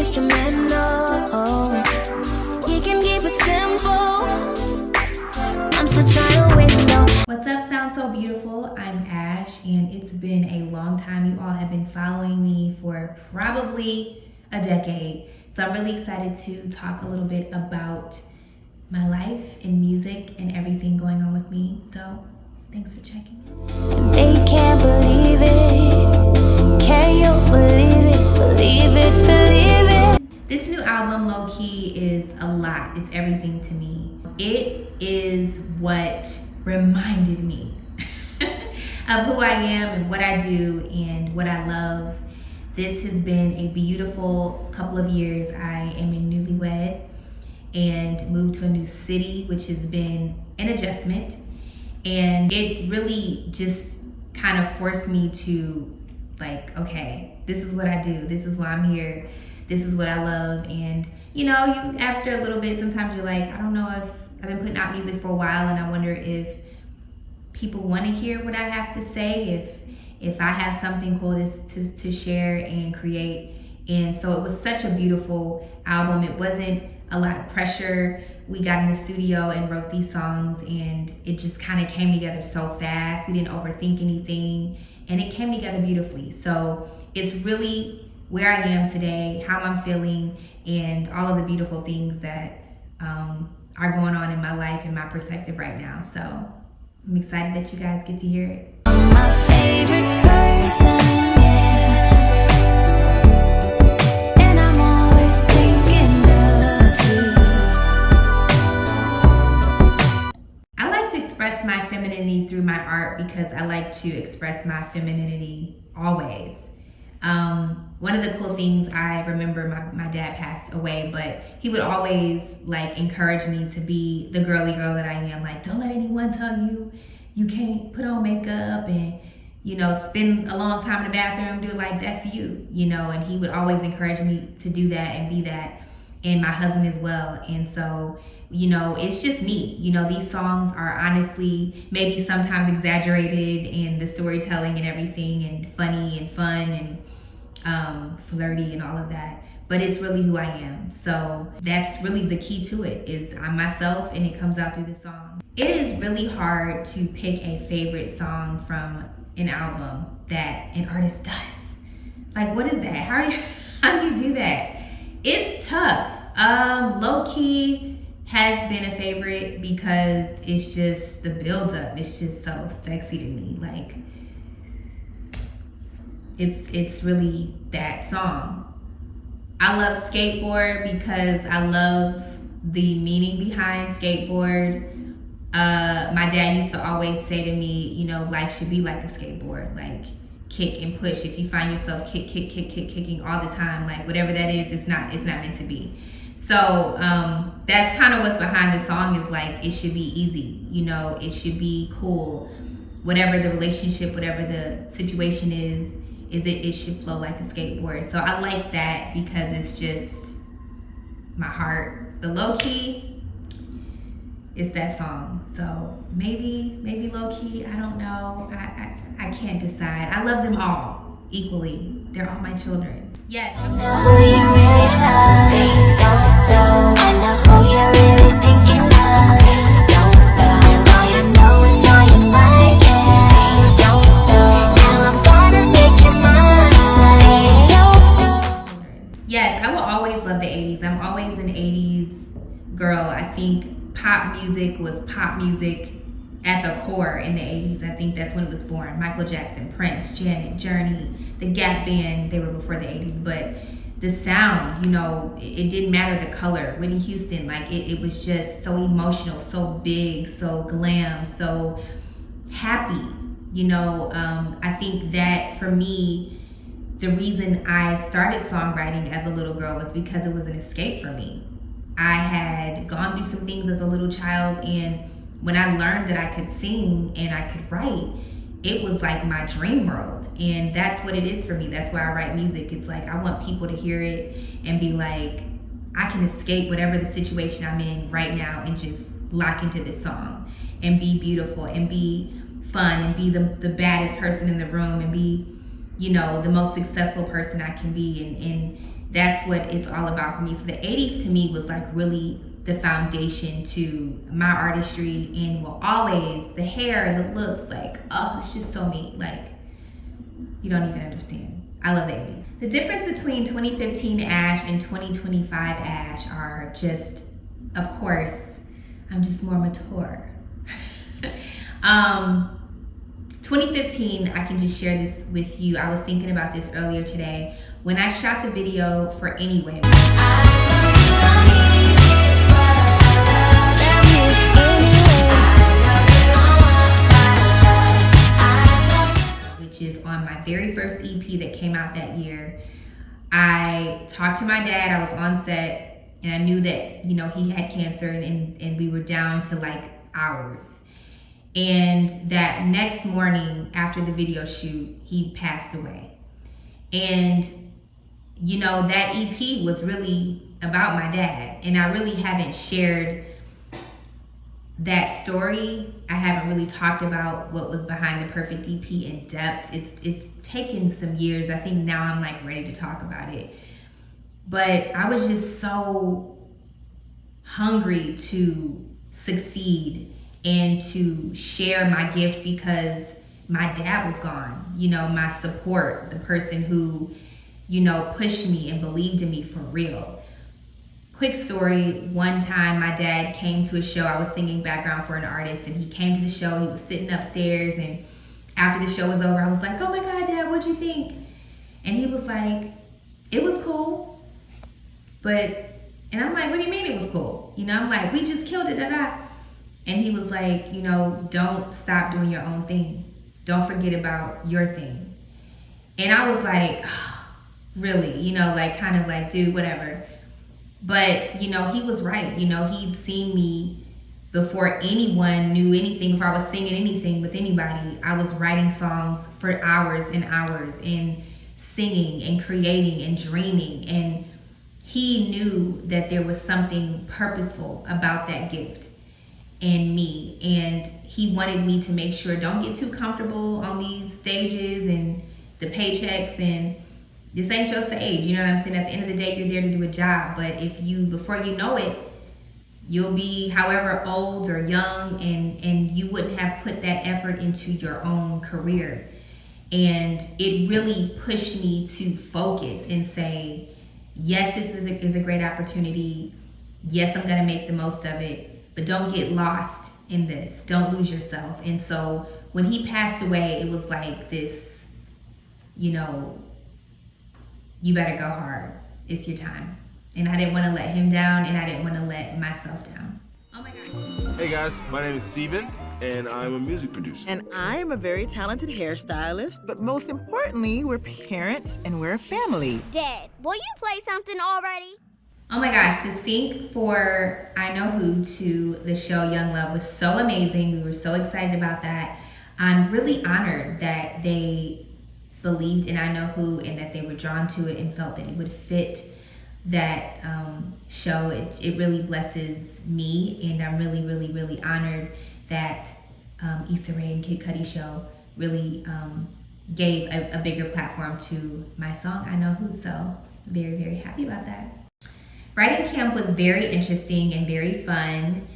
instrumental. He can keep it simple. I'm still trying to window. What's up, Sound So Beautiful? I'm Ash, and it's been a long time. You all have been following me for probably a decade. So I'm really excited to talk a little bit about my life and music and everything going on with me. So thanks for checking in. They can't believe it. Can you believe it? Believe it, believe it. This new album, Low Key, is a lot. It's everything to me. It is what reminded me of who I am and what I do and what I love. This has been a beautiful couple of years. I am a newlywed and moved to a new city, which has been an adjustment. And it really just kind of forced me to like, okay, this is what I do. This is why I'm here. This is what I love. And you know, after a little bit, sometimes you're like, I don't know if I've been putting out music for a while and I wonder if people want to hear what I have to say, if I have something cool to share and create. And so it was such a beautiful album. It wasn't a lot of pressure. We got in the studio and wrote these songs and it just kind of came together so fast. We didn't overthink anything and it came together beautifully. So it's really where I am today, how I'm feeling, and all of the beautiful things that are going on in my life and my perspective right now. So I'm excited that you guys get to hear it. I'm my favorite person, yeah. And I'm always thinking of you. I like to express my femininity through my art because I like to express my femininity always. One of the cool things I remember, my dad passed away, but he would always like encourage me to be the girly girl that I am. Like, don't let anyone tell you you can't put on makeup and, you know, spend a long time in the bathroom, do it like that's you, you know, and he would always encourage me to do that and be that, and my husband as well. And so, you know, it's just me. You know, these songs are honestly maybe sometimes exaggerated in the storytelling and everything, and funny and fun and flirty and all of that, but it's really who I am. So that's really the key to it, is I'm myself and it comes out through the song. It is really hard to pick a favorite song from an album that an artist does. Like, what is that? How do you do that? It's tough. Low Key has been a favorite because it's just the build up. It's just so sexy to me. Like, it's really that song. I love Skateboard because I love the meaning behind skateboard. My dad used to always say to me, you know, life should be like a skateboard, like kick and push. If you find yourself kicking all the time, like whatever that is, it's not meant to be. So that's kind of what's behind the song, is like, it should be easy, you know, it should be cool. Whatever the relationship, whatever the situation is it should flow like a skateboard. So I like that because it's just my heart. The Low Key, it's that song. So maybe Low Key, I don't know. I can't decide. I love them all equally. They're all my children. Yes. I know who you really love. They don't know. I know who you're really thinking of. They don't know. All you know is all you like. They don't know. Now I'm gonna make you mine. They don't know. Yes, I will always love the 80s. I'm always an 80s girl. I think pop music was pop music at the core in the 80s. I think that's when it was born. Michael Jackson, Prince, Janet, Journey, the Gap Band, they were before the 80s, but the sound, you know, it didn't matter the color. Whitney Houston, like it was just so emotional, so big, so glam, so happy, you know. I think that for me, the reason I started songwriting as a little girl was because it was an escape for me. I had gone through some things as a little child, and when I learned that I could sing and I could write, it was like my dream world. And that's what it is for me. That's why I write music. It's like, I want people to hear it and be like, I can escape whatever the situation I'm in right now and just lock into this song and be beautiful and be fun and be the baddest person in the room and be, you know, the most successful person I can be, that's what it's all about for me. So the 80s to me was like really the foundation to my artistry, and will always, the hair, the looks, like, oh, it's just so neat. Like, you don't even understand. I love the 80s. The difference between 2015 Ash and 2025 Ash are just, of course, I'm just more mature. 2015, I can just share this with you. I was thinking about this earlier today. When I shot the video for Anyway, which is on my very first EP that came out that year, I talked to my dad. I was on set, and I knew that, you know, he had cancer, and we were down to like hours. And that next morning after the video shoot, he passed away. And, you know, that EP was really about my dad. And I really haven't shared that story. I haven't really talked about what was behind the perfect EP in depth. It's taken some years. I think now I'm like ready to talk about it. But I was just so hungry to succeed and to share my gift, because my dad was gone. You know, my support, the person who, you know, pushed me and believed in me for real. Quick story, one time my dad came to a show. I was singing background for an artist, and he came to the show. He was sitting upstairs, and after the show was over, I was like, oh my God, Dad, what'd you think? And he was like, it was cool, but, and I'm like, what do you mean it was cool? You know, I'm like, we just killed it, da-da. And he was like, you know, don't stop doing your own thing. Don't forget about your thing. And I was like, oh, really? You know, like, kind of like, dude, whatever. But, you know, he was right. You know, he'd seen me before anyone knew anything, before I was singing anything with anybody. I was writing songs for hours and hours, and singing and creating and dreaming. And he knew that there was something purposeful about that gift in me, and he wanted me to make sure, don't get too comfortable on these stages and the paychecks, and this ain't your stage. You know what I'm saying? At the end of the day, you're there to do a job, but if you, before you know it, you'll be however old or young, and you wouldn't have put that effort into your own career. And it really pushed me to focus and say, yes, this is a great opportunity. Yes, I'm gonna make the most of it. But don't get lost in this. Don't lose yourself. And so when he passed away, it was like this, you know, you better go hard. It's your time. And I didn't want to let him down, and I didn't want to let myself down. Oh my God. Hey guys, my name is Steven, and I'm a music producer. And I am a very talented hairstylist, but most importantly, we're parents and we're a family. Dad, will you play something already? Oh my gosh, the sync for I Know Who to the show Young Love was so amazing. We were so excited about that. I'm really honored that they believed in I Know Who, and that they were drawn to it and felt that it would fit that show. It really blesses me, and I'm really, really, really honored that Issa Rae and Kid Cudi show really gave a bigger platform to my song I Know Who. So very, very happy about that. Writing camp was very interesting and very fun,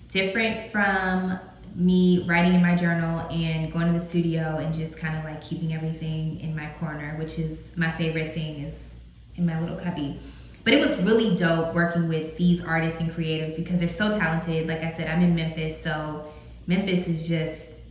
different from me writing in my journal and going to the studio and just kind of like keeping everything in my corner, which is my favorite thing, is in my little cubby. But it was really dope working with these artists and creatives because they're so talented. Like I said, I'm in Memphis, so Memphis is just,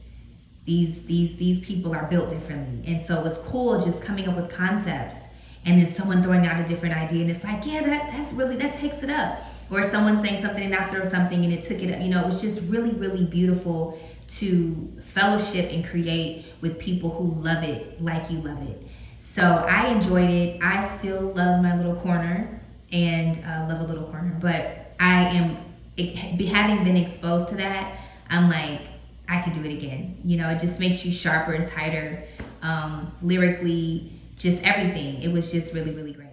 these people are built differently. And so it was cool just coming up with concepts, and then someone throwing out a different idea, and it's like, yeah, that takes it up. Or someone saying something and I throw something and it took it up. You know, it was just really, really beautiful to fellowship and create with people who love it like you love it. So I enjoyed it. I still love my little corner and love a little corner, but I am, having been exposed to that, I'm like, I could do it again. You know, it just makes you sharper and tighter, lyrically, just everything. It was just really, really great.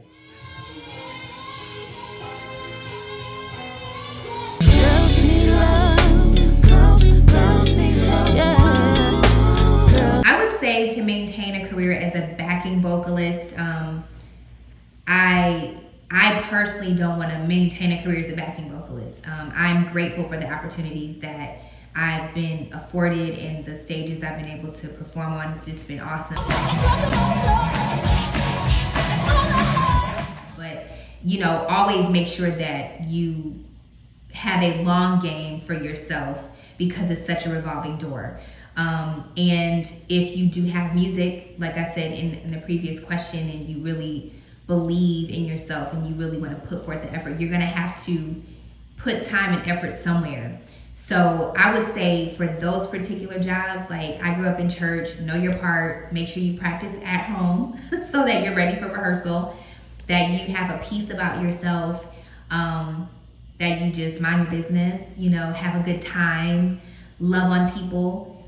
I would say to maintain a career as a backing vocalist, I I personally don't want to maintain a career as a backing vocalist. I'm grateful for the opportunities that I've been afforded and the stages I've been able to perform on. It's just been awesome. But, you know, always make sure that you have a long game for yourself because it's such a revolving door. And if you do have music, like I said in the previous question, and you really believe in yourself and you really want to put forth the effort, you're going to have to put time and effort somewhere. So I would say for those particular jobs, like I grew up in church, know your part, make sure you practice at home so that you're ready for rehearsal, that you have a peace about yourself, that you just mind your business, you know, have a good time, love on people,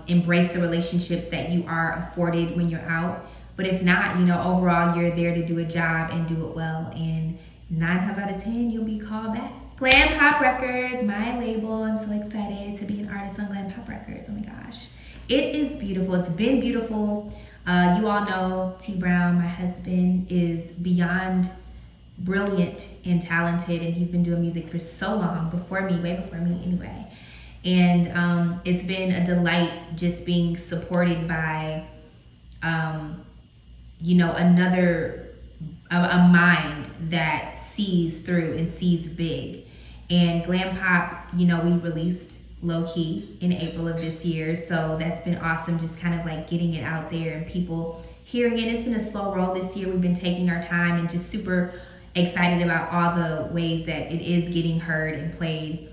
embrace the relationships that you are afforded when you're out. But if not, you know, overall, you're there to do a job and do it well. And 9 times out of 10, you'll be called back. Glam Pop Records, my label. I'm so excited to be an artist on Glam Pop Records. Oh my gosh. It is beautiful. It's been beautiful. You all know T Brown, my husband, is beyond brilliant and talented. And he's been doing music for so long, before me, way before me anyway. And it's been a delight just being supported by, you know, a mind that sees through and sees big. And Glam Pop, you know, we released Lowkey in April of this year. So that's been awesome, just kind of like getting it out there and people hearing it. It's been a slow roll this year. We've been taking our time and just super excited about all the ways that it is getting heard and played.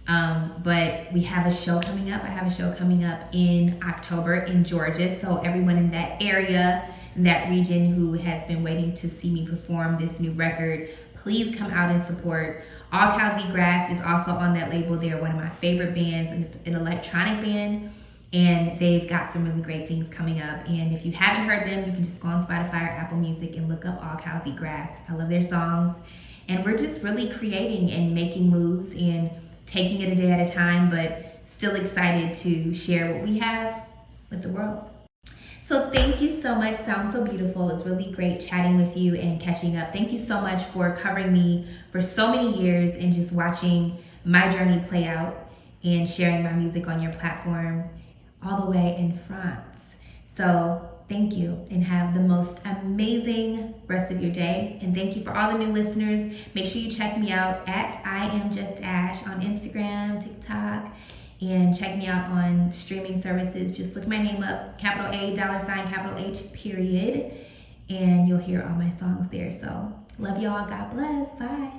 But we have a show coming up. I have a show coming up in October in Georgia. So everyone in that area, in that region who has been waiting to see me perform this new record, please come out and support. All Cows Eat Grass is also on that label. They're one of my favorite bands, and it's an electronic band, and they've got some really great things coming up. And if you haven't heard them, you can just go on Spotify or Apple Music and look up All Cows Eat Grass. I love their songs, and we're just really creating and making moves and taking it a day at a time, but still excited to share what we have with the world. So thank you so much. Sounds so beautiful. It's really great chatting with you and catching up. Thank you so much for covering me for so many years and just watching my journey play out and sharing my music on your platform all the way in France. So thank you and have the most amazing rest of your day. And thank you for all the new listeners. Make sure you check me out at I Am Just Ash on Instagram, TikTok, and check me out on streaming services. Just look my name up, capital A, $, capital H, period, and you'll hear all my songs there. So love y'all. God bless. Bye.